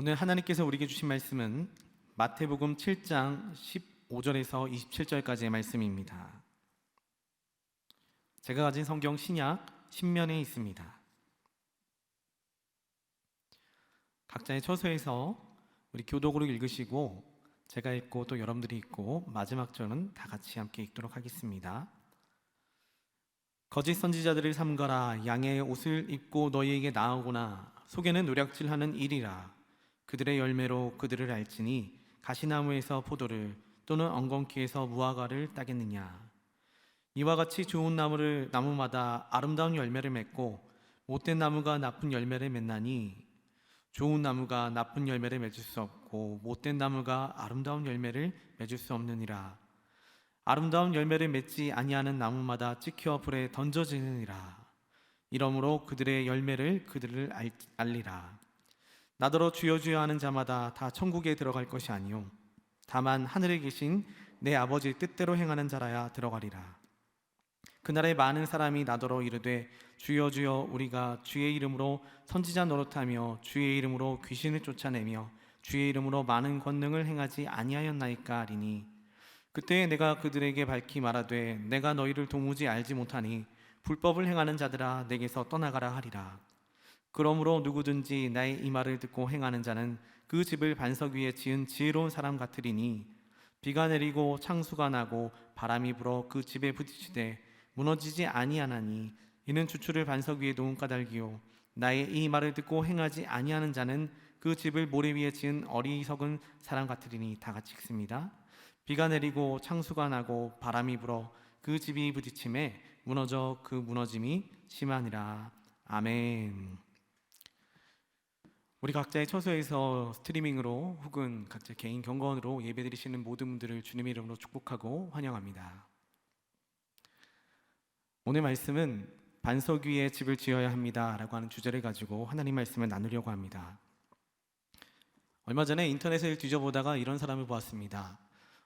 오늘 하나님께서 우리에게 주신 말씀은 마태복음 7장 15절에서 27절까지의 말씀입니다. 제가 가진 성경 신약 신면에 있습니다. 각자의 처소에서 우리 교독으로 읽으시고 제가 읽고 또 여러분들이 읽고 마지막 절은 다 같이 함께 읽도록 하겠습니다. 거짓 선지자들을 삼가라. 양의 옷을 입고 너희에게 나아오거나 속에는 노략질하는 일이라. 그들의 열매로 그들을 알지니 가시나무에서 포도를 또는 엉겅퀴에서 무화과를 따겠느냐. 이와 같이 좋은 나무마다 아름다운 열매를 맺고 못된 나무가 나쁜 열매를 맺나니 좋은 나무가 나쁜 열매를 맺을 수 없고 못된 나무가 아름다운 열매를 맺을 수 없느니라. 아름다운 열매를 맺지 아니하는 나무마다 찍혀 불에 던져지느니라. 이러므로 그들의 열매를 그들을 알리라. 나더러 주여 주여 하는 자마다 다 천국에 들어갈 것이 아니요 다만 하늘에 계신 내 아버지의 뜻대로 행하는 자라야 들어가리라. 그날에 많은 사람이 나더러 이르되 주여 주여 우리가 주의 이름으로 선지자 노릇하며 주의 이름으로 귀신을 쫓아내며 주의 이름으로 많은 권능을 행하지 아니하였나이까 하리니 그때 내가 그들에게 밝히 말하되 내가 너희를 도무지 알지 못하니 불법을 행하는 자들아 내게서 떠나가라 하리라. 그러므로 누구든지 나의 이 말을 듣고 행하는 자는 그 집을 반석 위에 지은 지혜로운 사람 같으리니 비가 내리고 창수가 나고 바람이 불어 그 집에 부딪히되 무너지지 아니하나니 이는 주추를 반석 위에 놓은 까닭이요 나의 이 말을 듣고 행하지 아니하는 자는 그 집을 모래 위에 지은 어리석은 사람 같으리니. 다 같이 읽습니다. 비가 내리고 창수가 나고 바람이 불어 그 집이 부딪힘에 무너져 그 무너짐이 심하니라. 아멘. 우리 각자의 처소에서 스트리밍으로 혹은 각자 개인 경건으로 예배드리시는 모든 분들을 주님의 이름으로 축복하고 환영합니다. 오늘 말씀은 반석 위에 집을 지어야 합니다 라고 하는 주제를 가지고 하나님 말씀을 나누려고 합니다. 얼마 전에 인터넷을 뒤져보다가 이런 사람을 보았습니다.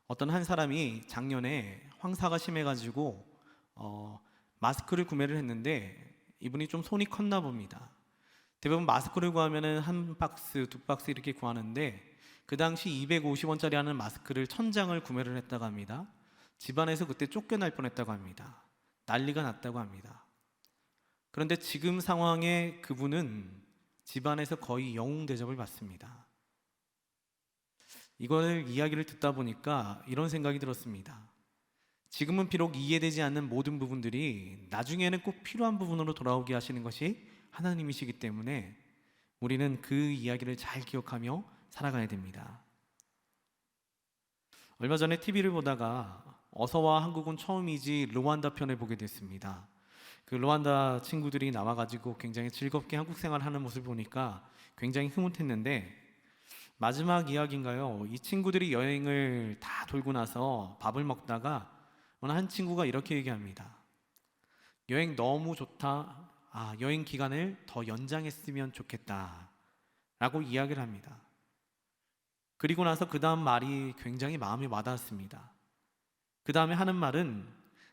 어떤 한 사람이 작년에 황사가 심해가지고 마스크를 구매를 했는데 이분이 좀 손이 컸나 봅니다. 대부분 마스크를 구하면 한 박스, 두 박스 이렇게 구하는데 그 당시 250원짜리 하는 마스크를 1000장을 구매를 했다고 합니다. 집안에서 그때 쫓겨날 뻔했다고 합니다. 난리가 났다고 합니다. 그런데 지금 상황에 그분은 집안에서 거의 영웅 대접을 받습니다. 이걸 이야기를 듣다 보니까 이런 생각이 들었습니다. 지금은 비록 이해되지 않는 모든 부분들이 나중에는 꼭 필요한 부분으로 돌아오게 하시는 것이 하나님이시기 때문에 우리는 그 이야기를 잘 기억하며 살아가야 됩니다. 얼마 전에 TV를 보다가 어서와 한국은 처음이지 르완다 편을 보게 됐습니다. 그 르완다 친구들이 나와가지고 굉장히 즐겁게 한국 생활하는 모습을 보니까 굉장히 흐뭇했는데 마지막 이야기인가요? 이 친구들이 여행을 다 돌고 나서 밥을 먹다가 어느 한 친구가 이렇게 얘기합니다. 여행 너무 좋다. 여행 기간을 더 연장했으면 좋겠다 라고 이야기를 합니다. 그리고 나서 그 다음 말이 굉장히 마음에 와닿았습니다. 그 다음에 하는 말은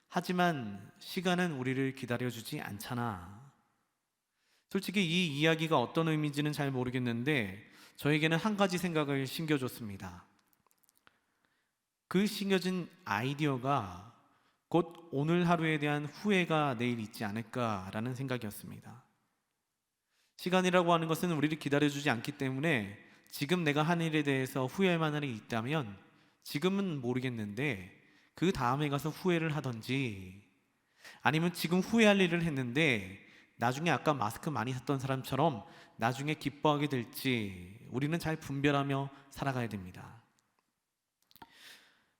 하지만 시간은 우리를 기다려주지 않잖아. 솔직히 이 이야기가 어떤 의미인지는 잘 모르겠는데 저에게는 한 가지 생각을 심겨줬습니다. 그 심겨진 아이디어가 곧 오늘 하루에 대한 후회가 내일 있지 않을까라는 생각이었습니다. 시간이라고 하는 것은 우리를 기다려주지 않기 때문에 지금 내가 한 일에 대해서 후회할 만한 일이 있다면 지금은 모르겠는데 그 다음에 가서 후회를 하든지 아니면 지금 후회할 일을 했는데 나중에 아까 마스크 많이 샀던 사람처럼 나중에 기뻐하게 될지 우리는 잘 분별하며 살아가야 됩니다.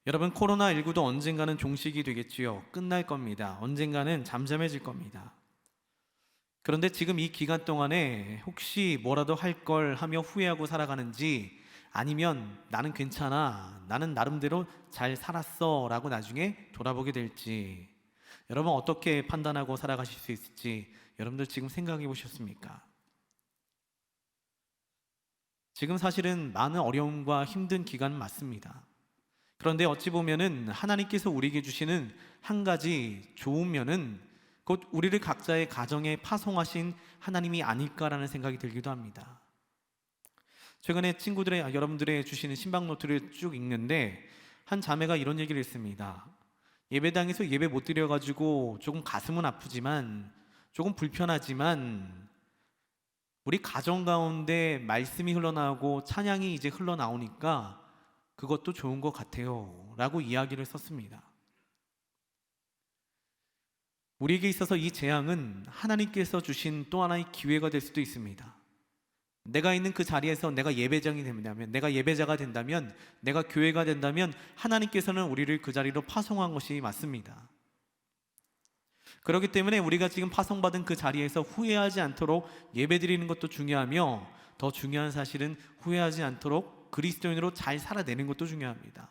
여러분, 코로나19도 언젠가는 종식이 되겠지요. 끝날 겁니다. 언젠가는 잠잠해질 겁니다. 그런데 지금 이 기간 동안에 혹시 뭐라도 할 걸 하며 후회하고 살아가는지 아니면 나는 괜찮아, 나는 나름대로 잘 살았어 라고 나중에 돌아보게 될지 여러분 어떻게 판단하고 살아가실 수 있을지 여러분들 지금 생각해 보셨습니까? 지금 사실은 많은 어려움과 힘든 기간 맞습니다. 그런데 어찌 보면은 하나님께서 우리에게 주시는 한 가지 좋은 면은 곧 우리를 각자의 가정에 파송하신 하나님이 아닐까라는 생각이 들기도 합니다. 최근에 여러분들의 주시는 신방 노트를 쭉 읽는데 한 자매가 이런 얘기를 했습니다. 예배당에서 예배 못 드려가지고 조금 가슴은 아프지만, 조금 불편하지만, 우리 가정 가운데 말씀이 흘러나오고 찬양이 이제 흘러나오니까 그것도 좋은 것 같아요 라고 이야기를 썼습니다. 우리에게 있어서 이 재앙은 하나님께서 주신 또 하나의 기회가 될 수도 있습니다. 내가 있는 그 자리에서 내가 예배장이 된다면, 내가 예배자가 된다면, 내가 교회가 된다면 하나님께서는 우리를 그 자리로 파송한 것이 맞습니다. 그렇기 때문에 우리가 지금 파송받은 그 자리에서 후회하지 않도록 예배드리는 것도 중요하며, 더 중요한 사실은 후회하지 않도록 그리스도인으로 잘 살아내는 것도 중요합니다.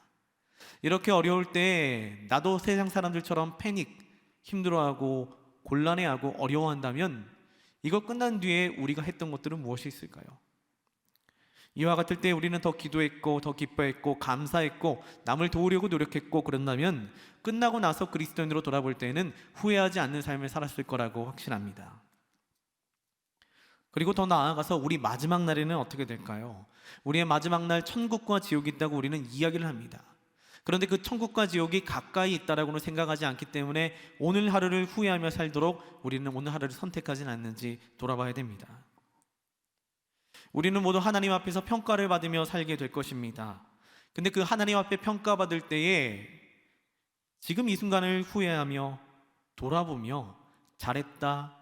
이렇게 어려울 때 나도 세상 사람들처럼 패닉, 힘들어하고 곤란해하고 어려워한다면 이거 끝난 뒤에 우리가 했던 것들은 무엇이 있을까요? 이와 같을 때 우리는 더 기도했고, 더 기뻐했고, 감사했고, 남을 도우려고 노력했고, 그런다면 끝나고 나서 그리스도인으로 돌아볼 때는 후회하지 않는 삶을 살았을 거라고 확신합니다. 그리고 더 나아가서 우리 마지막 날에는 어떻게 될까요? 우리의 마지막 날 천국과 지옥이 있다고 우리는 이야기를 합니다. 그런데 그 천국과 지옥이 가까이 있다라고는 생각하지 않기 때문에 오늘 하루를 후회하며 살도록 우리는 오늘 하루를 선택하지는 않는지 돌아봐야 됩니다. 우리는 모두 하나님 앞에서 평가를 받으며 살게 될 것입니다. 근데 그 하나님 앞에 평가받을 때에 지금 이 순간을 후회하며 돌아보며 잘했다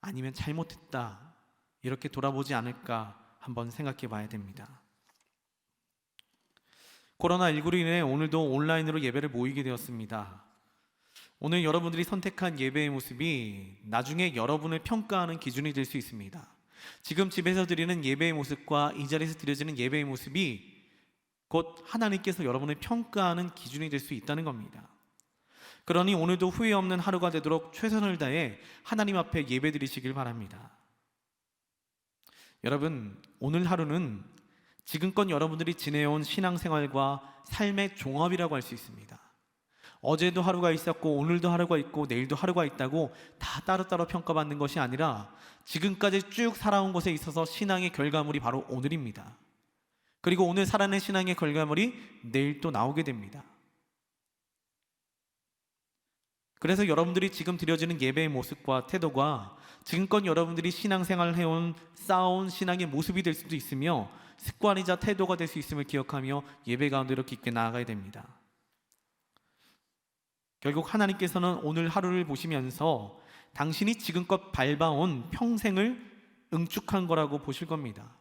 아니면 잘못했다 이렇게 돌아보지 않을까 한번 생각해 봐야 됩니다. 코로나19로 인해 오늘도 온라인으로 예배를 모이게 되었습니다. 오늘 여러분들이 선택한 예배의 모습이 나중에 여러분을 평가하는 기준이 될 수 있습니다. 지금 집에서 드리는 예배의 모습과 이 자리에서 드려지는 예배의 모습이 곧 하나님께서 여러분을 평가하는 기준이 될 수 있다는 겁니다. 그러니 오늘도 후회 없는 하루가 되도록 최선을 다해 하나님 앞에 예배 드리시길 바랍니다. 여러분, 오늘 하루는 지금껏 여러분들이 지내온 신앙생활과 삶의 종합이라고 할 수 있습니다. 어제도 하루가 있었고 오늘도 하루가 있고 내일도 하루가 있다고 다 따로따로 평가받는 것이 아니라 지금까지 쭉 살아온 것에 있어서 신앙의 결과물이 바로 오늘입니다. 그리고 오늘 살아낸 신앙의 결과물이 내일 또 나오게 됩니다. 그래서 여러분들이 지금 드려지는 예배의 모습과 태도가 지금껏 여러분들이 신앙생활을 해온 쌓아온 신앙의 모습이 될 수도 있으며 습관이자 태도가 될 수 있음을 기억하며 예배 가운데로 깊게 나아가야 됩니다. 결국 하나님께서는 오늘 하루를 보시면서 당신이 지금껏 밟아온 평생을 응축한 거라고 보실 겁니다.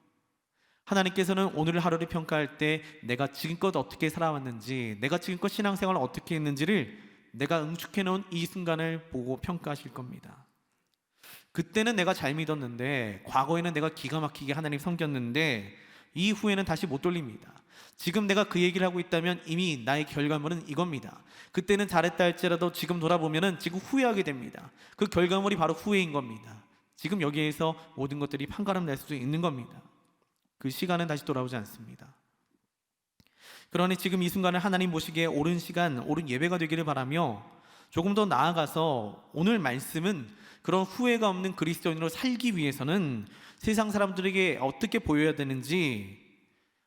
하나님께서는 오늘 하루를 평가할 때 내가 지금껏 어떻게 살아왔는지, 내가 지금껏 신앙생활을 어떻게 했는지를 내가 응축해놓은 이 순간을 보고 평가하실 겁니다. 그때는 내가 잘 믿었는데, 과거에는 내가 기가 막히게 하나님 섬겼는데 이후에는 다시 못 돌립니다. 지금 내가 그 얘기를 하고 있다면 이미 나의 결과물은 이겁니다. 그때는 잘했다 할지라도 지금 돌아보면 지금 후회하게 됩니다. 그 결과물이 바로 후회인 겁니다. 지금 여기에서 모든 것들이 판가름 날 수도 있는 겁니다. 그 시간은 다시 돌아오지 않습니다. 그러니 지금 이 순간을 하나님 보시기에 옳은 시간, 옳은 예배가 되기를 바라며 조금 더 나아가서 오늘 말씀은 그런 후회가 없는 그리스도인으로 살기 위해서는 세상 사람들에게 어떻게 보여야 되는지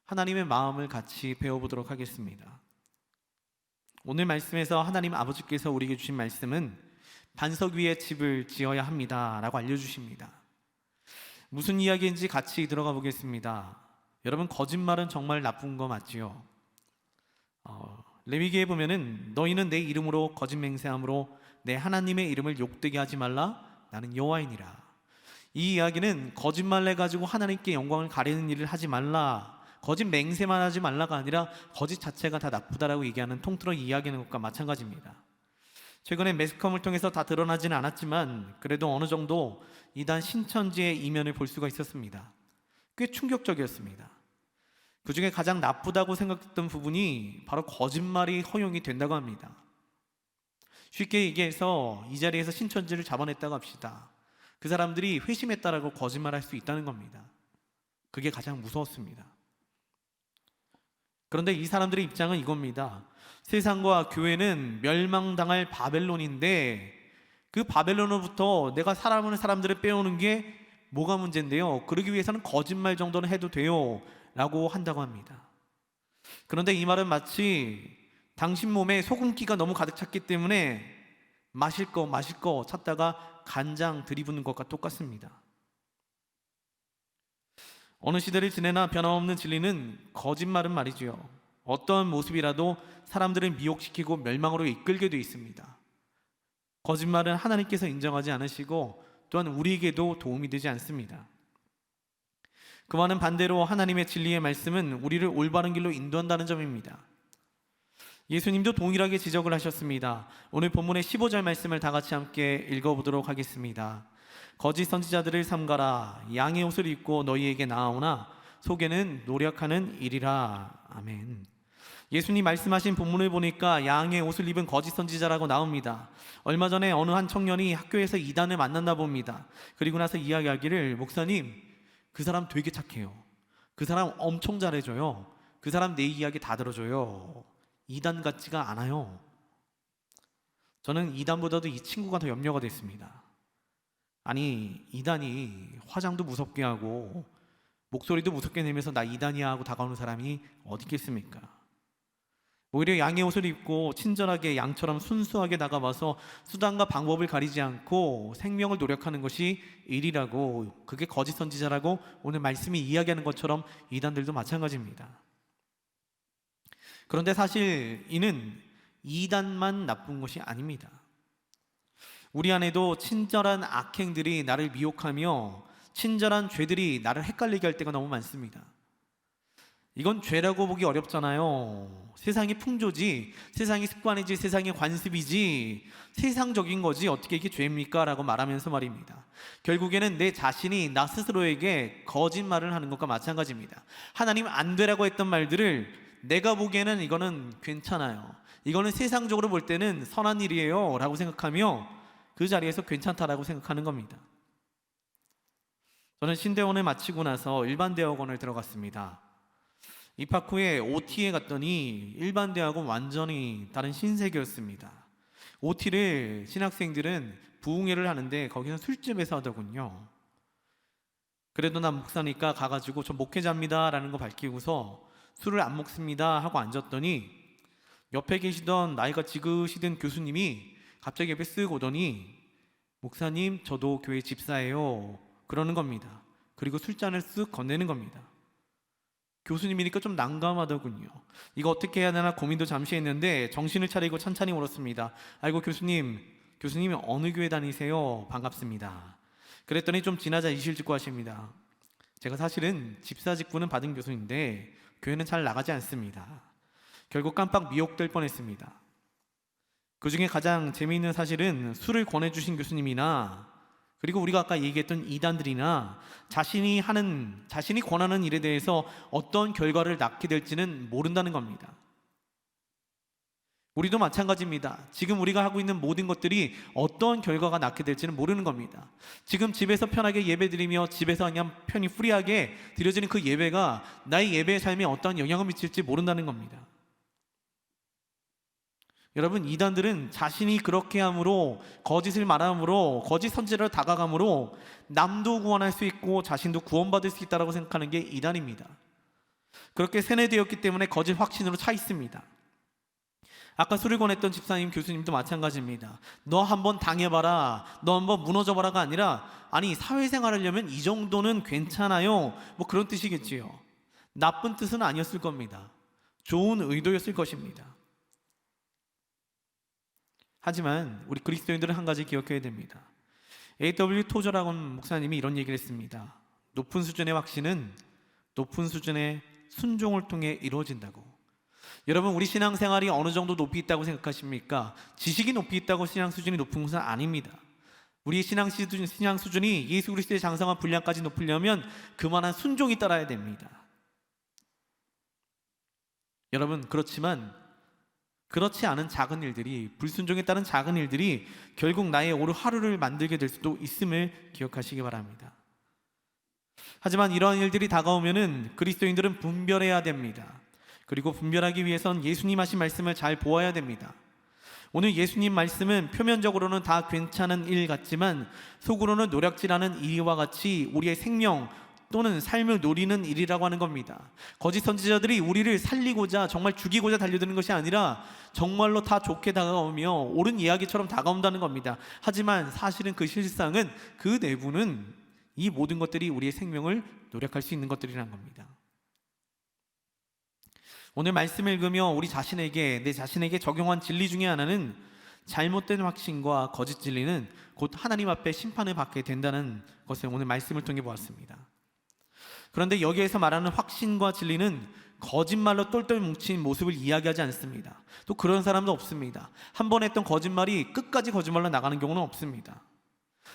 하나님의 마음을 같이 배워보도록 하겠습니다. 오늘 말씀에서 하나님 아버지께서 우리에게 주신 말씀은 반석 위에 집을 지어야 합니다 라고 알려주십니다. 무슨 이야기인지 같이 들어가 보겠습니다. 여러분, 거짓말은 정말 나쁜 거 맞지요? 레위기에 보면은 너희는 내 이름으로 거짓 맹세함으로 내 하나님의 이름을 욕되게 하지 말라, 나는 여호와이니라. 이 이야기는 거짓말 해가지고 하나님께 영광을 가리는 일을 하지 말라, 거짓 맹세만 하지 말라가 아니라 거짓 자체가 다 나쁘다라고 얘기하는 통틀어 이야기하는 것과 마찬가지입니다. 최근에 매스컴을 통해서 다 드러나지는 않았지만 그래도 어느 정도 이단 신천지의 이면을 볼 수가 있었습니다. 꽤 충격적이었습니다. 그 중에 가장 나쁘다고 생각했던 부분이 바로 거짓말이 허용이 된다고 합니다. 쉽게 얘기해서 이 자리에서 신천지를 잡아냈다고 합시다. 그 사람들이 회심했다라고 거짓말할 수 있다는 겁니다. 그게 가장 무서웠습니다. 그런데 이 사람들의 입장은 이겁니다. 세상과 교회는 멸망당할 바벨론인데 그 바벨론으로부터 내가 사람들을 빼오는 게 뭐가 문제인데요? 그러기 위해서는 거짓말 정도는 해도 돼요 라고 한다고 합니다. 그런데 이 말은 마치 당신 몸에 소금기가 너무 가득 찼기 때문에 마실 거 찾다가 간장 들이붓는 것과 똑같습니다. 어느 시대를 지내나 변함없는 진리는 거짓말은 말이지요, 어떤 모습이라도 사람들을 미혹시키고 멸망으로 이끌게 되어 있습니다. 거짓말은 하나님께서 인정하지 않으시고 또한 우리에게도 도움이 되지 않습니다. 그와는 반대로 하나님의 진리의 말씀은 우리를 올바른 길로 인도한다는 점입니다. 예수님도 동일하게 지적을 하셨습니다. 오늘 본문의 15절 말씀을 다 같이 함께 읽어보도록 하겠습니다. 거짓 선지자들을 삼가라. 양의 옷을 입고 너희에게 나아오나 속에는 노력하는 일이라. 아멘. 예수님 말씀하신 본문을 보니까 양의 옷을 입은 거짓 선지자라고 나옵니다. 얼마 전에 어느 한 청년이 학교에서 이단을 만났나 봅니다. 그리고 나서 이야기하기를, 목사님, 그 사람 되게 착해요. 그 사람 엄청 잘해줘요. 그 사람 내 이야기 다 들어줘요. 이단 같지가 않아요. 저는 이단보다도 이 친구가 더 염려가 됐습니다. 아니, 이단이 화장도 무섭게 하고 목소리도 무섭게 내면서 나 이단이야 하고 다가오는 사람이 어디 있겠습니까? 오히려 양의 옷을 입고 친절하게 양처럼 순수하게 다가와서 수단과 방법을 가리지 않고 생명을 노력하는 것이 일이라고, 그게 거짓 선지자라고 오늘 말씀이 이야기하는 것처럼 이단들도 마찬가지입니다. 그런데 사실 이는 이단만 나쁜 것이 아닙니다. 우리 안에도 친절한 악행들이 나를 미혹하며 친절한 죄들이 나를 헷갈리게 할 때가 너무 많습니다. 이건 죄라고 보기 어렵잖아요. 세상의 풍조지, 세상의 습관이지, 세상의 관습이지, 세상적인 거지 어떻게 이게 죄입니까? 라고 말하면서 말입니다. 결국에는 내 자신이 나 스스로에게 거짓말을 하는 것과 마찬가지입니다. 하나님 안 되라고 했던 말들을 내가 보기에는 이거는 괜찮아요, 이거는 세상적으로 볼 때는 선한 일이에요 라고 생각하며 그 자리에서 괜찮다라고 생각하는 겁니다. 저는 신대원을 마치고 나서 일반대학원을 들어갔습니다. 입학 후에 OT에 갔더니 일반대학원 완전히 다른 신세계였습니다. OT를 신학생들은 부흥회를 하는데 거기서 술집에서 하더군요. 그래도 난 목사니까 가가지고 저 목회자입니다 라는 거 밝히고서 술을 안 먹습니다 하고 앉았더니 옆에 계시던 나이가 지긋이던 교수님이 갑자기 옆에 쓱 오더니, 목사님 저도 교회 집사예요 그러는 겁니다. 그리고 술잔을 쓱 건네는 겁니다. 교수님이니까 좀 난감하더군요. 이거 어떻게 해야 되나 고민도 잠시 했는데 정신을 차리고 찬찬히 물었습니다. 아이고 교수님이 어느 교회 다니세요? 반갑습니다. 그랬더니 좀 지나자 이실 직고 하십니다. 제가 사실은 집사 직분은 받은 교수인데 교회는 잘 나가지 않습니다. 결국 깜빡 미혹될 뻔했습니다. 그 중에 가장 재미있는 사실은 술을 권해주신 교수님이나 그리고 우리가 아까 얘기했던 이단들이나 자신이 권하는 일에 대해서 어떤 결과를 낳게 될지는 모른다는 겁니다. 우리도 마찬가지입니다. 지금 우리가 하고 있는 모든 것들이 어떤 결과가 낳게 될지는 모르는 겁니다. 지금 집에서 편하게 예배드리며 집에서 그냥 편히 프리하게 드려지는 그 예배가 나의 예배의 삶에 어떤 영향을 미칠지 모른다는 겁니다. 여러분, 이단들은 자신이 그렇게 함으로, 거짓을 말함으로, 거짓 선지자로 다가감으로 남도 구원할 수 있고 자신도 구원받을 수 있다고 생각하는 게 이단입니다. 그렇게 세뇌되었기 때문에 거짓 확신으로 차 있습니다. 아까 술을 권했던 집사님, 교수님도 마찬가지입니다. 너 한번 당해봐라, 너 한번 무너져봐라가 아니라, 아니 사회생활 하려면 이 정도는 괜찮아요, 뭐 그런 뜻이겠지요. 나쁜 뜻은 아니었을 겁니다. 좋은 의도였을 것입니다. 하지만 우리 그리스도인들은 한 가지 기억해야 됩니다. A.W. 토저라는 목사님이 이런 얘기를 했습니다. 높은 수준의 확신은 높은 수준의 순종을 통해 이루어진다고. 여러분, 우리 신앙생활이 어느 정도 높이 있다고 생각하십니까? 지식이 높이 있다고 신앙 수준이 높은 것은 아닙니다. 우리 신앙 수준이 예수 그리스도의 장성한 분량까지 높으려면 그만한 순종이 따라야 됩니다. 여러분, 그렇지만 그렇지 않은 작은 일들이, 불순종에 따른 작은 일들이 결국 나의 오늘 하루를 만들게 될 수도 있음을 기억하시기 바랍니다. 하지만 이러한 일들이 다가오면은 그리스도인들은 분별해야 됩니다. 그리고 분별하기 위해선 예수님 하신 말씀을 잘 보아야 됩니다. 오늘 예수님 말씀은 표면적으로는 다 괜찮은 일 같지만 속으로는 노략질하는 일과 같이 우리의 생명 또는 삶을 노리는 일이라고 하는 겁니다. 거짓 선지자들이 우리를 살리고자, 정말 죽이고자 달려드는 것이 아니라 정말로 다 좋게 다가오며 옳은 이야기처럼 다가온다는 겁니다. 하지만 사실은 그 실상은, 그 내부는 이 모든 것들이 우리의 생명을 노력할 수 있는 것들이란 겁니다. 오늘 말씀을 읽으며 우리 자신에게, 내 자신에게 적용한 진리 중에 하나는 잘못된 확신과 거짓 진리는 곧 하나님 앞에 심판을 받게 된다는 것을 오늘 말씀을 통해 보았습니다. 그런데 여기에서 말하는 확신과 진리는 거짓말로 똘똘 뭉친 모습을 이야기하지 않습니다. 또 그런 사람도 없습니다. 한 번 했던 거짓말이 끝까지 거짓말로 나가는 경우는 없습니다.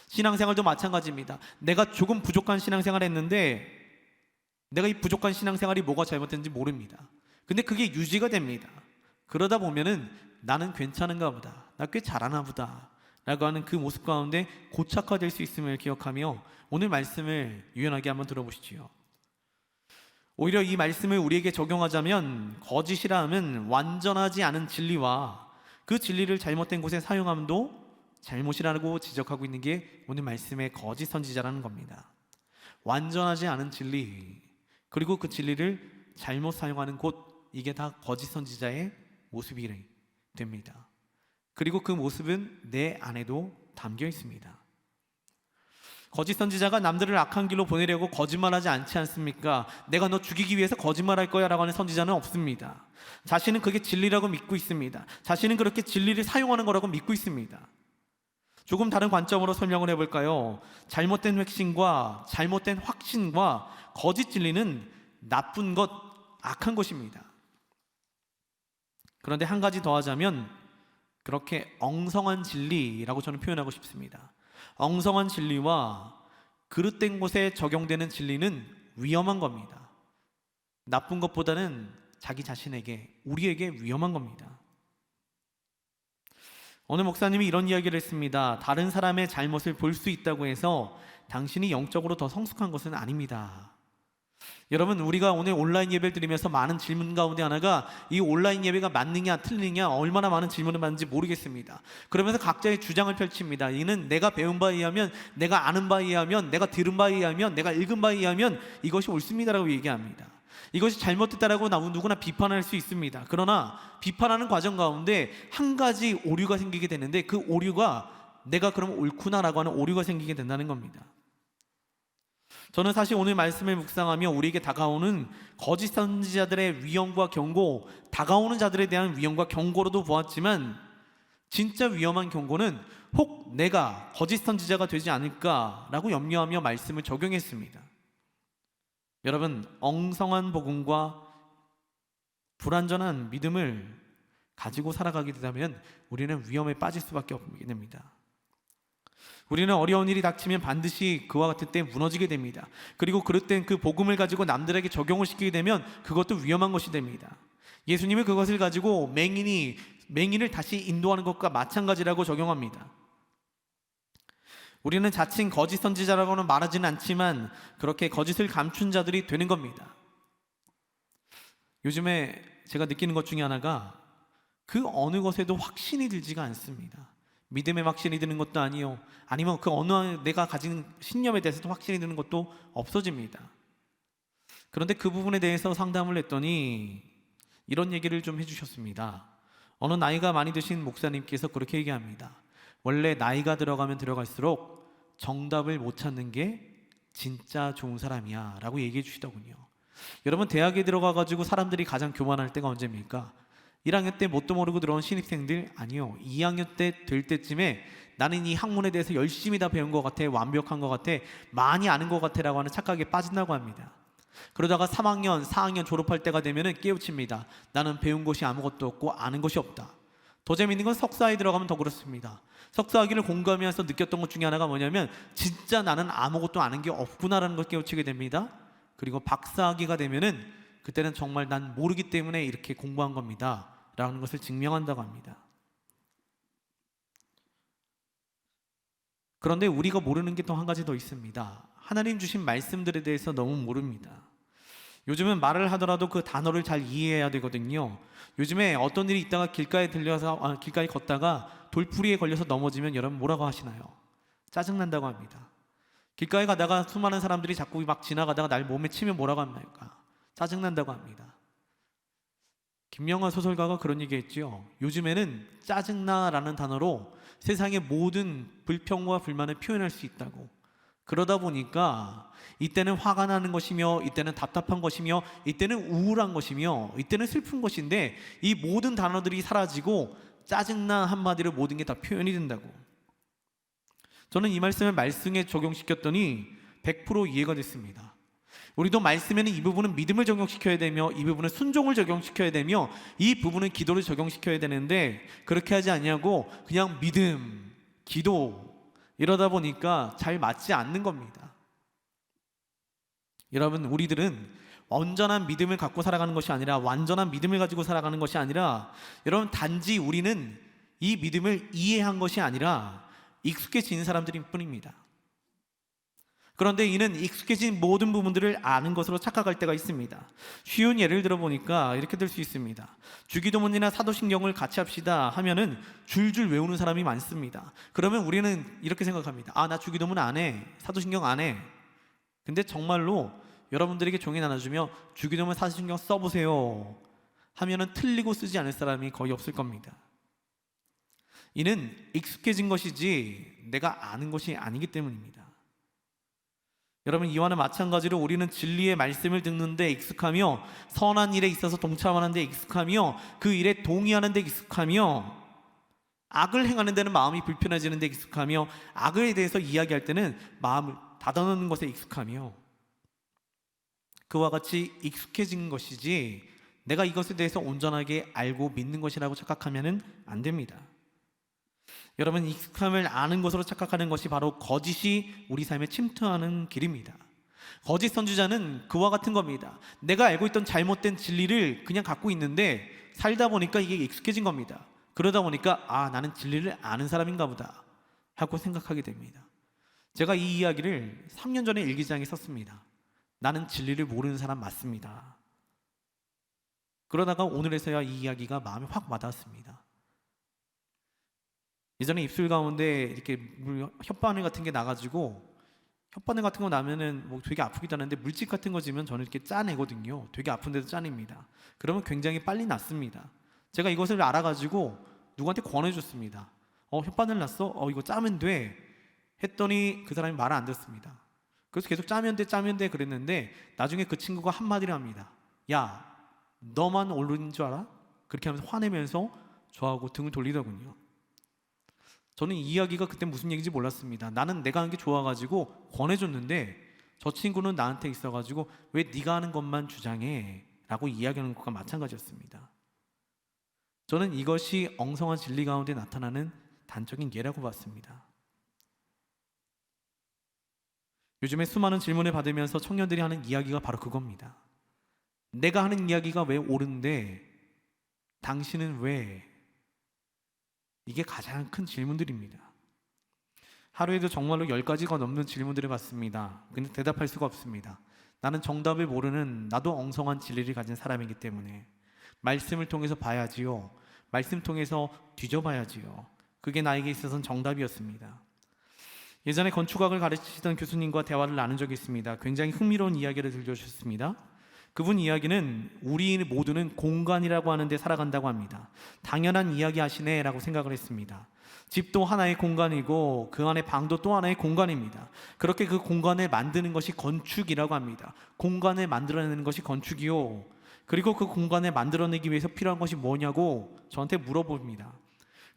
신앙생활도 마찬가지입니다. 내가 조금 부족한 신앙생활을 했는데 내가 이 부족한 신앙생활이 뭐가 잘못된지 모릅니다. 근데 그게 유지가 됩니다. 그러다 보면은 나는 괜찮은가 보다, 나 꽤 잘하나 보다 라고 하는 그 모습 가운데 고착화될 수 있음을 기억하며 오늘 말씀을 유연하게 한번 들어보시지요. 오히려 이 말씀을 우리에게 적용하자면 거짓이라 함은 완전하지 않은 진리와 그 진리를 잘못된 곳에 사용함도 잘못이라고 지적하고 있는 게 오늘 말씀의 거짓 선지자라는 겁니다. 완전하지 않은 진리, 그리고 그 진리를 잘못 사용하는 곳, 이게 다 거짓 선지자의 모습이 됩니다. 그리고 그 모습은 내 안에도 담겨 있습니다. 거짓 선지자가 남들을 악한 길로 보내려고 거짓말하지 않지 않습니까? 내가 너 죽이기 위해서 거짓말할 거야 라고 하는 선지자는 없습니다. 자신은 그게 진리라고 믿고 있습니다. 자신은 그렇게 진리를 사용하는 거라고 믿고 있습니다. 조금 다른 관점으로 설명을 해볼까요? 잘못된 확신과 거짓 진리는 나쁜 것, 악한 것입니다. 그런데 한 가지 더 하자면 그렇게 엉성한 진리라고 저는 표현하고 싶습니다. 엉성한 진리와 그릇된 곳에 적용되는 진리는 위험한 겁니다. 나쁜 것보다는 자기 자신에게, 우리에게 위험한 겁니다. 어느 목사님이 이런 이야기를 했습니다. 다른 사람의 잘못을 볼 수 있다고 해서 당신이 영적으로 더 성숙한 것은 아닙니다. 여러분, 우리가 오늘 온라인 예배를 드리면서 많은 질문 가운데 하나가 이 온라인 예배가 맞느냐 틀리느냐 얼마나 많은 질문을 받는지 모르겠습니다. 그러면서 각자의 주장을 펼칩니다. 이는 내가 배운 바에 의하면, 내가 아는 바에 의하면, 내가 들은 바에 의하면, 내가 읽은 바에 의하면 이것이 옳습니다라고 얘기합니다. 이것이 잘못됐다라고 누구나 비판할 수 있습니다. 그러나 비판하는 과정 가운데 한 가지 오류가 생기게 되는데 그 오류가 내가 그럼 옳구나라고 하는 오류가 생기게 된다는 겁니다. 저는 사실 오늘 말씀을 묵상하며 우리에게 다가오는 거짓 선지자들의 위험과 경고, 다가오는 자들에 대한 위험과 경고로도 보았지만 진짜 위험한 경고는 혹 내가 거짓 선지자가 되지 않을까라고 염려하며 말씀을 적용했습니다. 여러분, 엉성한 복음과 불완전한 믿음을 가지고 살아가게 되면 우리는 위험에 빠질 수밖에 없게 됩니다. 우리는 어려운 일이 닥치면 반드시 그와 같은 때 무너지게 됩니다. 그리고 그럴 땐 그 복음을 가지고 남들에게 적용을 시키게 되면 그것도 위험한 것이 됩니다. 예수님은 그것을 가지고 맹인을 다시 인도하는 것과 마찬가지라고 적용합니다. 우리는 자칭 거짓 선지자라고는 말하지는 않지만 그렇게 거짓을 감춘 자들이 되는 겁니다. 요즘에 제가 느끼는 것 중에 하나가 그 어느 것에도 확신이 들지가 않습니다. 믿음에 확신이 드는 것도 아니요, 아니면 그 어느 내가 가진 신념에 대해서도 확신이 드는 것도 없어집니다. 그런데 그 부분에 대해서 상담을 했더니 이런 얘기를 좀 해주셨습니다. 어느 나이가 많이 드신 목사님께서 그렇게 얘기합니다. 원래 나이가 들어가면 들어갈수록 정답을 못 찾는 게 진짜 좋은 사람이야 라고 얘기해 주시더군요. 여러분, 대학에 들어가가지고 사람들이 가장 교만할 때가 언제입니까? 1학년 때 뭣도 모르고 들어온 신입생들? 아니요, 2학년 때 될 때쯤에 나는 이 학문에 대해서 열심히 다 배운 것 같아, 완벽한 것 같아, 많이 아는 것 같아 라고 하는 착각에 빠진다고 합니다. 그러다가 3학년, 4학년 졸업할 때가 되면 깨우칩니다. 나는 배운 것이 아무것도 없고 아는 것이 없다. 더 재밌는 건 석사에 들어가면 더 그렇습니다. 석사학위를 공부하면서 느꼈던 것 중에 하나가 뭐냐면 진짜 나는 아무것도 아는 게 없구나라는 걸 깨우치게 됩니다. 그리고 박사학위가 되면은 그때는 정말 난 모르기 때문에 이렇게 공부한 겁니다 라는 것을 증명한다고 합니다. 그런데 우리가 모르는 게 또 한 가지 더 있습니다. 하나님 주신 말씀들에 대해서 너무 모릅니다. 요즘은 말을 하더라도 그 단어를 잘 이해해야 되거든요. 요즘에 어떤 일이 있다가 길가에 걷다가 돌풀이에 걸려서 넘어지면 여러분 뭐라고 하시나요? 짜증난다고 합니다. 길가에 가다가 수많은 사람들이 자꾸 막 지나가다가 날 몸에 치면 뭐라고 합니까? 짜증난다고 합니다. 김명환 소설가가 그런 얘기 했지요. 요즘에는 짜증나라는 단어로 세상의 모든 불평과 불만을 표현할 수 있다고. 그러다 보니까 이때는 화가 나는 것이며, 이때는 답답한 것이며, 이때는 우울한 것이며, 이때는 슬픈 것인데, 이 모든 단어들이 사라지고 짜증나 한마디로 모든 게 다 표현이 된다고. 저는 이 말씀을 말씀에 적용시켰더니 100% 이해가 됐습니다. 우리도 말씀에는 이 부분은 믿음을 적용시켜야 되며, 이 부분은 순종을 적용시켜야 되며, 이 부분은 기도를 적용시켜야 되는데, 그렇게 하지 않냐고 그냥 믿음, 기도 이러다 보니까 잘 맞지 않는 겁니다. 여러분, 우리들은 온전한 믿음을 갖고 살아가는 것이 아니라, 완전한 믿음을 가지고 살아가는 것이 아니라, 여러분, 단지 우리는 이 믿음을 이해한 것이 아니라 익숙해진 사람들일 뿐입니다. 그런데 이는 익숙해진 모든 부분들을 아는 것으로 착각할 때가 있습니다. 쉬운 예를 들어보니까 이렇게 될 수 있습니다. 주기도문이나 사도신경을 같이 합시다 하면은 줄줄 외우는 사람이 많습니다. 그러면 우리는 이렇게 생각합니다. 아, 나 주기도문 안 해, 사도신경 안 해. 근데 정말로 여러분들에게 종이 나눠주며 주기도문, 사도신경 써보세요 하면은 틀리고 쓰지 않을 사람이 거의 없을 겁니다. 이는 익숙해진 것이지 내가 아는 것이 아니기 때문입니다. 여러분, 이와는 마찬가지로 우리는 진리의 말씀을 듣는데 익숙하며, 선한 일에 있어서 동참하는 데 익숙하며, 그 일에 동의하는 데 익숙하며, 악을 행하는 데는 마음이 불편해지는 데 익숙하며, 악에 대해서 이야기할 때는 마음을 닫아놓는 것에 익숙하며, 그와 같이 익숙해진 것이지 내가 이것에 대해서 온전하게 알고 믿는 것이라고 착각하면 안 됩니다. 여러분, 익숙함을 아는 것으로 착각하는 것이 바로 거짓이 우리 삶에 침투하는 길입니다. 거짓 선지자는 그와 같은 겁니다. 내가 알고 있던 잘못된 진리를 그냥 갖고 있는데 살다 보니까 이게 익숙해진 겁니다. 그러다 보니까 아, 나는 진리를 아는 사람인가 보다 하고 생각하게 됩니다. 제가 이 이야기를 3년 전에 일기장에 썼습니다. 나는 진리를 모르는 사람 맞습니다. 그러다가 오늘에서야 이 이야기가 마음에 확 와닿았습니다. 예전에 입술 가운데 이렇게 혓바늘 같은 게 나가지고, 혓바늘 같은 거 나면은 뭐 되게 아프기도 하는데 물집 같은 거 지면 저는 이렇게 짜내거든요. 되게 아픈데도 짜냅니다. 그러면 굉장히 빨리 낫습니다. 제가 이것을 알아가지고 누구한테 권해줬습니다. 혓바늘 났어? 이거 짜면 돼 했더니 그 사람이 말을 안 듣습니다. 그래서 계속 짜면 돼 그랬는데 나중에 그 친구가 한마디를 합니다. 야, 너만 옳은 줄 알아? 그렇게 하면서 화내면서 저하고 등을 돌리더군요. 저는 이 이야기가 그때 무슨 얘기인지 몰랐습니다. 나는 내가 하는 게 좋아가지고 권해줬는데 저 친구는 나한테 있어가지고 왜 네가 하는 것만 주장해? 라고 이야기하는 것과 마찬가지였습니다. 저는 이것이 엉성한 진리 가운데 나타나는 단적인 예라고 봤습니다. 요즘에 수많은 질문을 받으면서 청년들이 하는 이야기가 바로 그겁니다. 내가 하는 이야기가 왜 옳은데 당신은 왜? 이게 가장 큰 질문들입니다. 하루에도 정말로 10가지가 넘는 질문들을 받습니다. 근데 대답할 수가 없습니다. 나는 정답을 모르는, 나도 엉성한 진리를 가진 사람이기 때문에 말씀을 통해서 봐야지요. 말씀 통해서 뒤져봐야지요. 그게 나에게 있어서는 정답이었습니다. 예전에 건축학을 가르치시던 교수님과 대화를 나눈 적이 있습니다. 굉장히 흥미로운 이야기를 들려주셨습니다. 그분 이야기는 우리 모두는 공간이라고 하는데 살아간다고 합니다. 당연한 이야기 하시네 라고 생각을 했습니다. 집도 하나의 공간이고 그 안에 방도 또 하나의 공간입니다. 그렇게 그 공간을 만드는 것이 건축이라고 합니다. 공간을 만들어내는 것이 건축이요. 그리고 그 공간을 만들어내기 위해서 필요한 것이 뭐냐고 저한테 물어봅니다.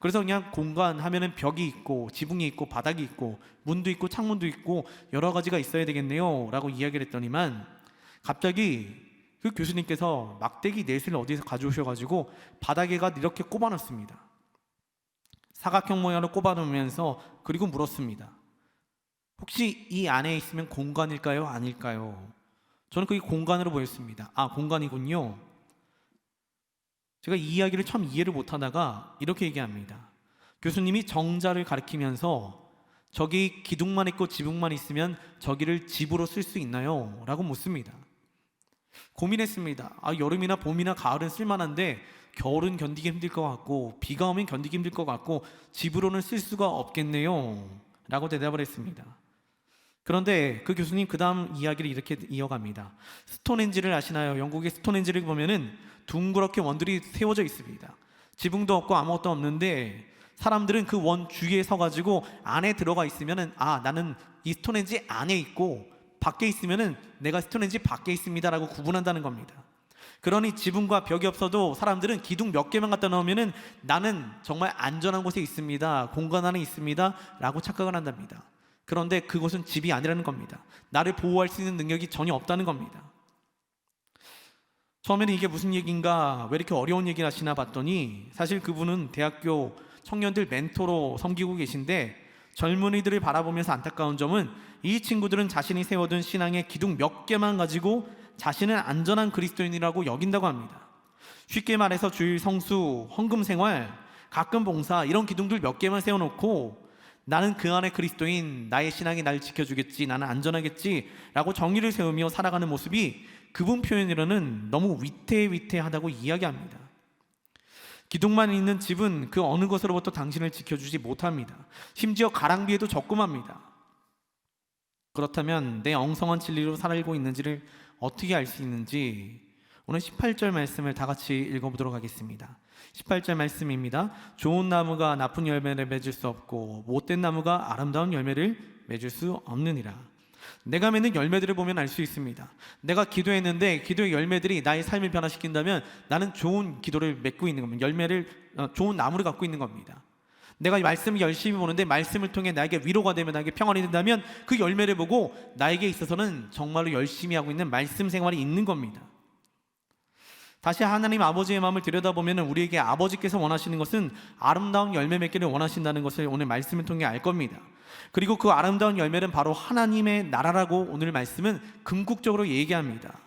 그래서 그냥 공간 하면은 벽이 있고 지붕이 있고 바닥이 있고 문도 있고 창문도 있고 여러 가지가 있어야 되겠네요 라고 이야기를 했더니만 갑자기 그 교수님께서 막대기 넷을 어디서 가져오셔가지고 바닥에가 이렇게 꼽아놨습니다. 사각형 모양으로 꼽아놓으면서 그리고 물었습니다. 혹시 이 안에 있으면 공간일까요? 아닐까요? 저는 그게 공간으로 보였습니다. 아, 공간이군요. 제가 이 이야기를 처음 이해를 못하다가 이렇게 얘기합니다. 교수님이 정자를 가리키면서 저기 기둥만 있고 지붕만 있으면 저기를 집으로 쓸 수 있나요? 라고 묻습니다. 고민했습니다. 여름이나 봄이나 가을은 쓸만한데 겨울은 견디기 힘들 것 같고 비가 오면 견디기 힘들 것 같고 집으로는 쓸 수가 없겠네요 라고 대답을 했습니다. 그런데 그 교수님 그 다음 이야기를 이렇게 이어갑니다. 스톤헨지를 아시나요? 영국의 스톤헨지를 보면은 둥그렇게 원들이 세워져 있습니다. 지붕도 없고 아무것도 없는데 사람들은 그 원 주위에 서가지고 안에 들어가 있으면은 나는 이 스톤헨지 안에 있고 밖에 있으면은 내가 스톤헨지 밖에 있습니다라고 구분한다는 겁니다. 그러니 지붕과 벽이 없어도 사람들은 기둥 몇 개만 갖다 놓으면은 나는 정말 안전한 곳에 있습니다, 공간 안에 있습니다 라고 착각을 한답니다. 그런데 그곳은 집이 아니라는 겁니다. 나를 보호할 수 있는 능력이 전혀 없다는 겁니다. 처음에는 이게 무슨 얘기인가, 왜 이렇게 어려운 얘기를 하시나 봤더니 사실 그분은 대학교 청년들 멘토로 섬기고 계신데 젊은이들을 바라보면서 안타까운 점은 이 친구들은 자신이 세워둔 신앙의 기둥 몇 개만 가지고 자신은 안전한 그리스도인이라고 여긴다고 합니다. 쉽게 말해서 주일 성수, 헌금 생활, 가끔 봉사 이런 기둥들 몇 개만 세워놓고 나는 그 안에 그리스도인, 나의 신앙이 나를 지켜주겠지, 나는 안전하겠지 라고 정의를 세우며 살아가는 모습이 그분 표현으로는 너무 위태위태하다고 이야기합니다. 기둥만 있는 집은 그 어느 것으로부터 당신을 지켜주지 못합니다. 심지어 가랑비에도 적금합니다. 그렇다면 내 엉성한 진리로 살고 있는지를 어떻게 알 수 있는지 오늘 18절 말씀을 다 같이 읽어보도록 하겠습니다. 18절 말씀입니다. 좋은 나무가 나쁜 열매를 맺을 수 없고 못된 나무가 아름다운 열매를 맺을 수 없느니라. 내가 맺는 열매들을 보면 알 수 있습니다. 내가 기도했는데 기도의 열매들이 나의 삶을 변화시킨다면 나는 좋은 기도를 맺고 있는 겁니다. 좋은 나무를 갖고 있는 겁니다. 내가 말씀을 열심히 보는데 말씀을 통해 나에게 위로가 되면, 나에게 평안이 된다면 그 열매를 보고 나에게 있어서는 정말로 열심히 하고 있는 말씀 생활이 있는 겁니다. 다시 하나님 아버지의 마음을 들여다보면 우리에게 아버지께서 원하시는 것은 아름다운 열매 맺기를 원하신다는 것을 오늘 말씀을 통해 알 겁니다. 그리고 그 아름다운 열매는 바로 하나님의 나라라고 오늘 말씀은 궁극적으로 얘기합니다.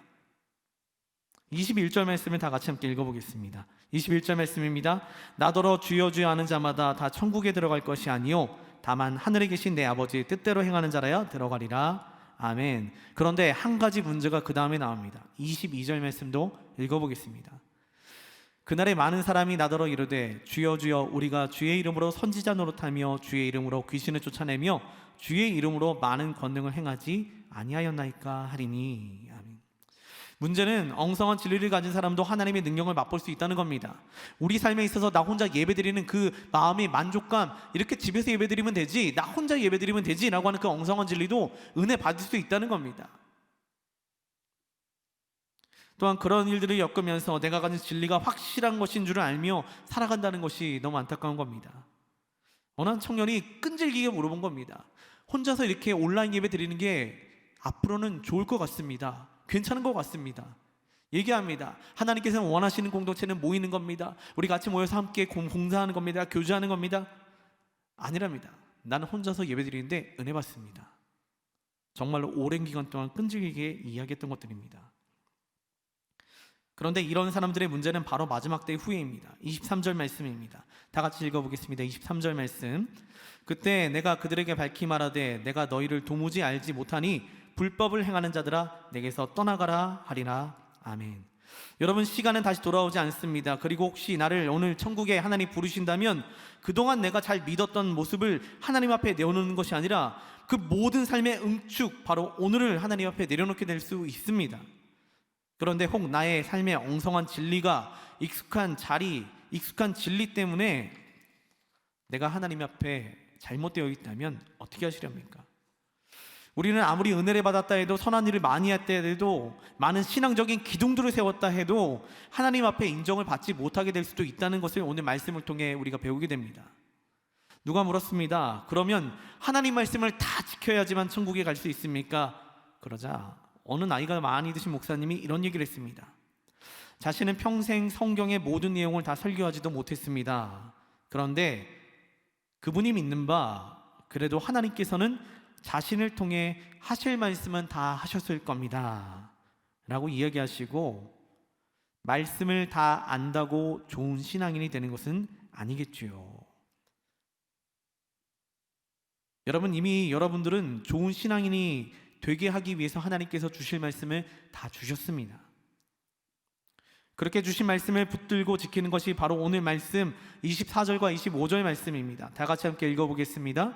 21절 말씀을 다 같이 함께 읽어보겠습니다. 21절 말씀입니다. 나더러 주여 주여 하는 자마다 다 천국에 들어갈 것이 아니요 다만 하늘에 계신 내 아버지의 뜻대로 행하는 자라야 들어가리라. 아멘. 그런데 한 가지 문제가 그 다음에 나옵니다. 22절 말씀도 읽어보겠습니다. 그날에 많은 사람이 나더러 이르되 주여 주여 우리가 주의 이름으로 선지자 노릇하며 주의 이름으로 귀신을 쫓아내며 주의 이름으로 많은 권능을 행하지 아니하였나이까 하리니. 아멘. 문제는 엉성한 진리를 가진 사람도 하나님의 능력을 맛볼 수 있다는 겁니다. 우리 삶에 있어서 나 혼자 예배드리는 그 마음의 만족감, 이렇게 집에서 예배드리면 되지, 나 혼자 예배드리면 되지 라고 하는 그 엉성한 진리도 은혜 받을 수 있다는 겁니다. 또한 그런 일들을 겪으면서 내가 가진 진리가 확실한 것인 줄 알며 살아간다는 것이 너무 안타까운 겁니다. 어느 한 청년이 끈질기게 물어본 겁니다. 혼자서 이렇게 온라인 예배 드리는 게 앞으로는 좋을 것 같습니다. 괜찮은 것 같습니다. 얘기합니다. 하나님께서는 원하시는 공동체는 모이는 겁니다. 우리 같이 모여서 함께 공사하는 겁니다. 교제하는 겁니다. 아니랍니다. 나는 혼자서 예배 드리는데 은혜 받습니다. 정말로 오랜 기간 동안 끈질기게 이야기했던 것들입니다. 그런데 이런 사람들의 문제는 바로 마지막 때의 후회입니다. 23절 말씀입니다. 다 같이 읽어보겠습니다. 23절 말씀. 그때 내가 그들에게 밝히 말하되 내가 너희를 도무지 알지 못하니 불법을 행하는 자들아 내게서 떠나가라 하리라. 아멘. 여러분, 시간은 다시 돌아오지 않습니다. 그리고 혹시 나를 오늘 천국에 하나님 부르신다면 그동안 내가 잘 믿었던 모습을 하나님 앞에 내어놓는 것이 아니라 그 모든 삶의 응축, 바로 오늘을 하나님 앞에 내려놓게 될 수 있습니다. 그런데 혹 나의 삶의 엉성한 진리가 익숙한 자리, 익숙한 진리 때문에 내가 하나님 앞에 잘못되어 있다면 어떻게 하시렵니까? 우리는 아무리 은혜를 받았다 해도, 선한 일을 많이 했다 해도, 많은 신앙적인 기둥들을 세웠다 해도 하나님 앞에 인정을 받지 못하게 될 수도 있다는 것을 오늘 말씀을 통해 우리가 배우게 됩니다. 누가 물었습니다. 그러면 하나님 말씀을 다 지켜야지만 천국에 갈 수 있습니까? 그러자 어느 나이가 많이 드신 목사님이 이런 얘기를 했습니다. 자신은 평생 성경의 모든 내용을 다 설교하지도 못했습니다. 그런데 그분이 믿는 바 그래도 하나님께서는 자신을 통해 하실 말씀은 다 하셨을 겁니다 라고 이야기하시고, 말씀을 다 안다고 좋은 신앙인이 되는 것은 아니겠지요. 여러분, 이미 여러분들은 좋은 신앙인이 되게 하기 위해서 하나님께서 주실 말씀을 다 주셨습니다. 그렇게 주신 말씀을 붙들고 지키는 것이 바로 오늘 말씀 24절과 25절 말씀입니다. 다 같이 함께 읽어보겠습니다.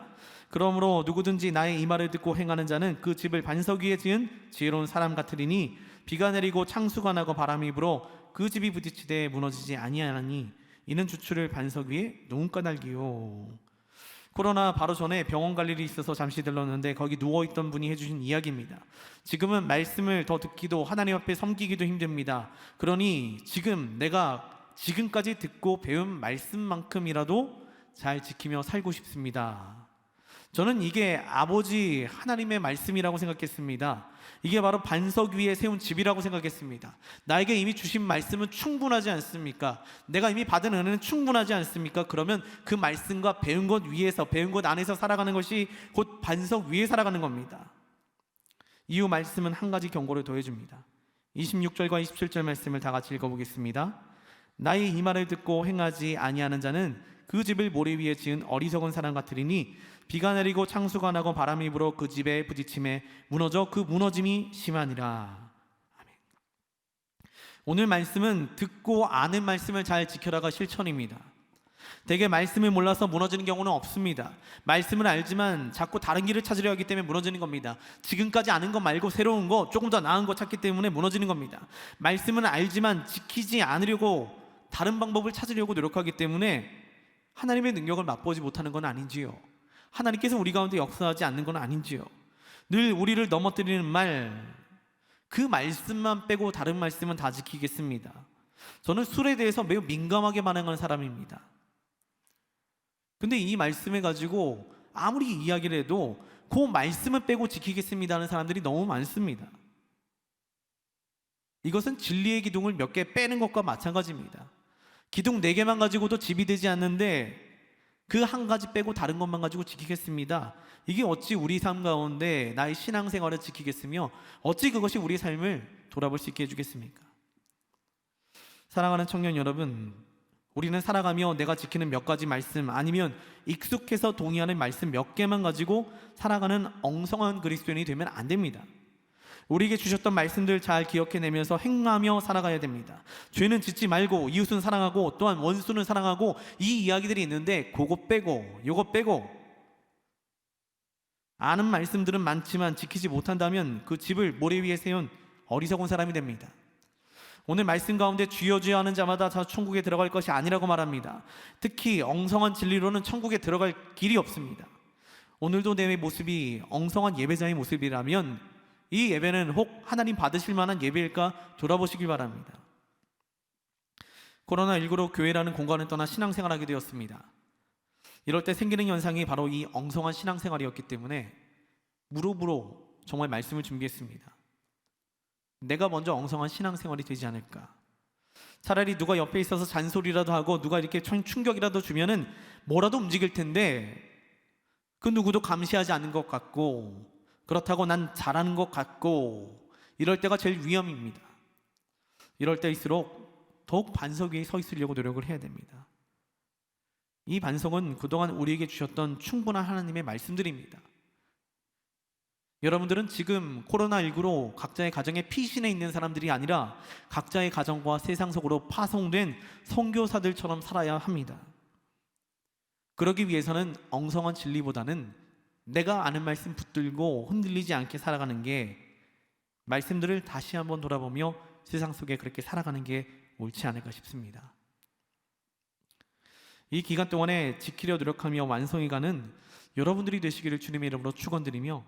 그러므로 누구든지 나의 이 말을 듣고 행하는 자는 그 집을 반석 위에 지은 지혜로운 사람 같으리니 비가 내리고 창수가 나고 바람이 불어 그 집이 부딪히되 무너지지 아니하나니 이는 주추를 반석 위에 놓은 까닭이요. 코로나 바로 전에 병원 갈 일이 있어서 잠시 들렀는데 거기 누워있던 분이 해주신 이야기입니다. 지금은 말씀을 더 듣기도 하나님 앞에 섬기기도 힘듭니다. 그러니 지금 내가 지금까지 듣고 배운 말씀만큼이라도 잘 지키며 살고 싶습니다. 저는 이게 아버지 하나님의 말씀이라고 생각했습니다. 이게 바로 반석 위에 세운 집이라고 생각했습니다. 나에게 이미 주신 말씀은 충분하지 않습니까? 내가 이미 받은 은혜는 충분하지 않습니까? 그러면 그 말씀과 배운 것 위에서, 배운 것 안에서 살아가는 것이 곧 반석 위에 살아가는 겁니다. 이후 말씀은 한 가지 경고를 더해줍니다. 26절과 27절 말씀을 다 같이 읽어보겠습니다. 나의 이 말을 듣고 행하지 아니하는 자는 그 집을 모래 위에 지은 어리석은 사람 같으리니 비가 내리고 창수가 나고 바람이 불어 그 집에 부딪힘에 무너져 그 무너짐이 심하니라. 아멘. 오늘 말씀은 듣고 아는 말씀을 잘 지켜라가 실천입니다. 대개 말씀을 몰라서 무너지는 경우는 없습니다. 말씀을 알지만 자꾸 다른 길을 찾으려 하기 때문에 무너지는 겁니다. 지금까지 아는 것 말고 새로운 거, 조금 더 나은 거 찾기 때문에 무너지는 겁니다. 말씀은 알지만 지키지 않으려고 다른 방법을 찾으려고 노력하기 때문에 하나님의 능력을 맛보지 못하는 건 아닌지요? 하나님께서 우리 가운데 역사하지 않는 건 아닌지요? 늘 우리를 넘어뜨리는 말, 그 말씀만 빼고 다른 말씀은 다 지키겠습니다. 저는 술에 대해서 매우 민감하게 반응하는 사람입니다. 근데 이 말씀을 가지고 아무리 이야기를 해도 그 말씀을 빼고 지키겠습니다 하는 사람들이 너무 많습니다. 이것은 진리의 기둥을 몇 개 빼는 것과 마찬가지입니다. 기둥 4개만 가지고도 집이 되지 않는데 그 한 가지 빼고 다른 것만 가지고 지키겠습니다. 이게 어찌 우리 삶 가운데 나의 신앙생활을 지키겠으며 어찌 그것이 우리 삶을 돌아볼 수 있게 해주겠습니까? 사랑하는 청년 여러분, 우리는 살아가며 내가 지키는 몇 가지 말씀 아니면 익숙해서 동의하는 말씀 몇 개만 가지고 살아가는 엉성한 그리스도인이 되면 안 됩니다. 우리에게 주셨던 말씀들 잘 기억해내면서 행하며 살아가야 됩니다. 죄는 짓지 말고 이웃은 사랑하고 또한 원수는 사랑하고 이 이야기들이 있는데 그거 빼고 요거 빼고 아는 말씀들은 많지만 지키지 못한다면 그 집을 모래 위에 세운 어리석은 사람이 됩니다. 오늘 말씀 가운데 주여 주여 하는 자마다 다 천국에 들어갈 것이 아니라고 말합니다. 특히 엉성한 진리로는 천국에 들어갈 길이 없습니다. 오늘도 내 모습이 엉성한 예배자의 모습이라면 이 예배는 혹 하나님 받으실 만한 예배일까 돌아보시길 바랍니다. 코로나19로 교회라는 공간을 떠나 신앙생활하게 되었습니다. 이럴 때 생기는 현상이 바로 이 엉성한 신앙생활이었기 때문에 무릎으로 정말 말씀을 준비했습니다. 내가 먼저 엉성한 신앙생활이 되지 않을까. 차라리 누가 옆에 있어서 잔소리라도 하고 누가 이렇게 충격이라도 주면은 뭐라도 움직일 텐데 그 누구도 감시하지 않는 것 같고 그렇다고 난 잘하는 것 같고 이럴 때가 제일 위험입니다. 이럴 때일수록 더욱 반석 위에 서 있으려고 노력을 해야 됩니다. 이 반석은 그동안 우리에게 주셨던 충분한 하나님의 말씀들입니다. 여러분들은 지금 코로나19로 각자의 가정에 피신해 있는 사람들이 아니라 각자의 가정과 세상 속으로 파송된 선교사들처럼 살아야 합니다. 그러기 위해서는 엉성한 진리보다는 내가 아는 말씀 붙들고 흔들리지 않게 살아가는 게, 말씀들을 다시 한번 돌아보며 세상 속에 그렇게 살아가는 게 옳지 않을까 싶습니다. 이 기간 동안에 지키려 노력하며 완성해가는 여러분들이 되시기를 주님의 이름으로 축원드리며